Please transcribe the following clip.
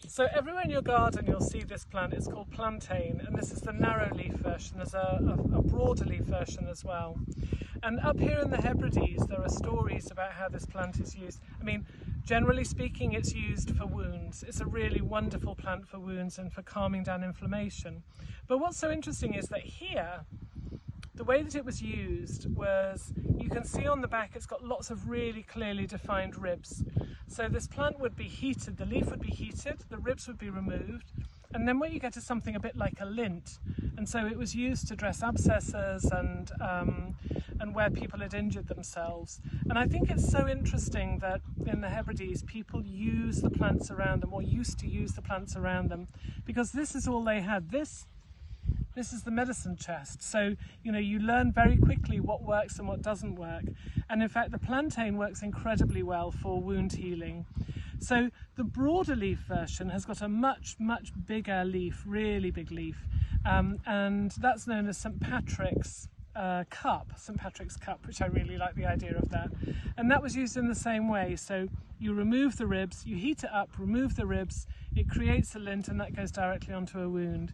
So everywhere in your garden you'll see this plant. It's called plantain, and this is the narrow leaf version. There's a broader leaf version as well. And up here in the Hebrides there are stories about how this plant is used. I mean, generally speaking, it's used for wounds. It's a really wonderful plant for wounds and for calming down inflammation. But what's so interesting is that here, the way that it was used was, you can see on the back it's got lots of really clearly defined ribs. So this plant would be heated, the leaf would be heated, the ribs would be removed, and then what you get is something a bit like a lint. And so it was used to dress abscesses and where people had injured themselves. And I think it's so interesting that in the Hebrides people use the plants around them, or used to use the plants around them, because this is all they had. This is the medicine chest. So, you know, you learn very quickly what works and what doesn't work. And in fact, the plantain works incredibly well for wound healing. So the broader leaf version has got a much bigger leaf, really big leaf. And that's known as St. Patrick's cup, which I really like the idea of that. And that was used in the same way. So you remove the ribs, you heat it up, remove the ribs, it creates a lint, and that goes directly onto a wound.